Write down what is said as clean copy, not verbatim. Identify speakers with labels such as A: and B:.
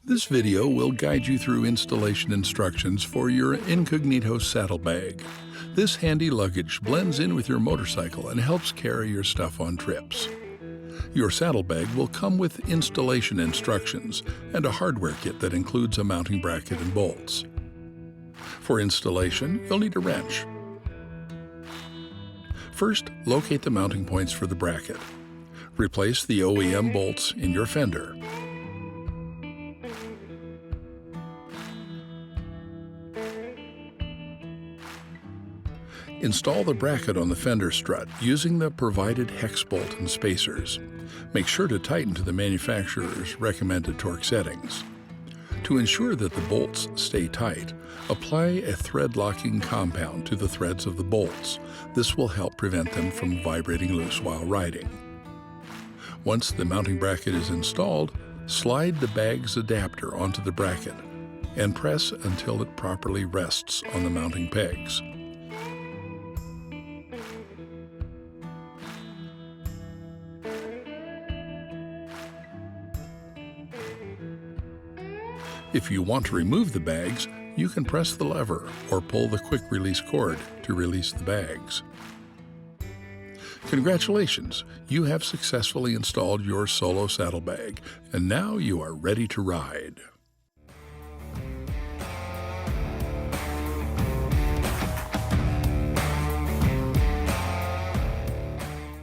A: This video will guide you through installation instructions for your Incognito saddlebag. This handy luggage blends in with your motorcycle and helps carry your stuff on trips. Your saddlebag will come with installation instructions and a hardware kit that includes a mounting bracket and bolts. For installation, you'll need a wrench. First, locate the mounting points for the bracket. Replace the OEM bolts in your fender. Install the bracket on the fender strut using the provided hex bolt and spacers. Make sure to tighten to the manufacturer's recommended torque settings. To ensure that the bolts stay tight, apply a thread locking compound to the threads of the bolts. This will help prevent them from vibrating loose while riding. Once the mounting bracket is installed, slide the bag's adapter onto the bracket and press until it properly rests on the mounting pegs. If you want to remove the bags, you can press the lever or pull the quick release cord to release the bags. Congratulations! You have successfully installed your solo saddlebag, and now you are ready to ride.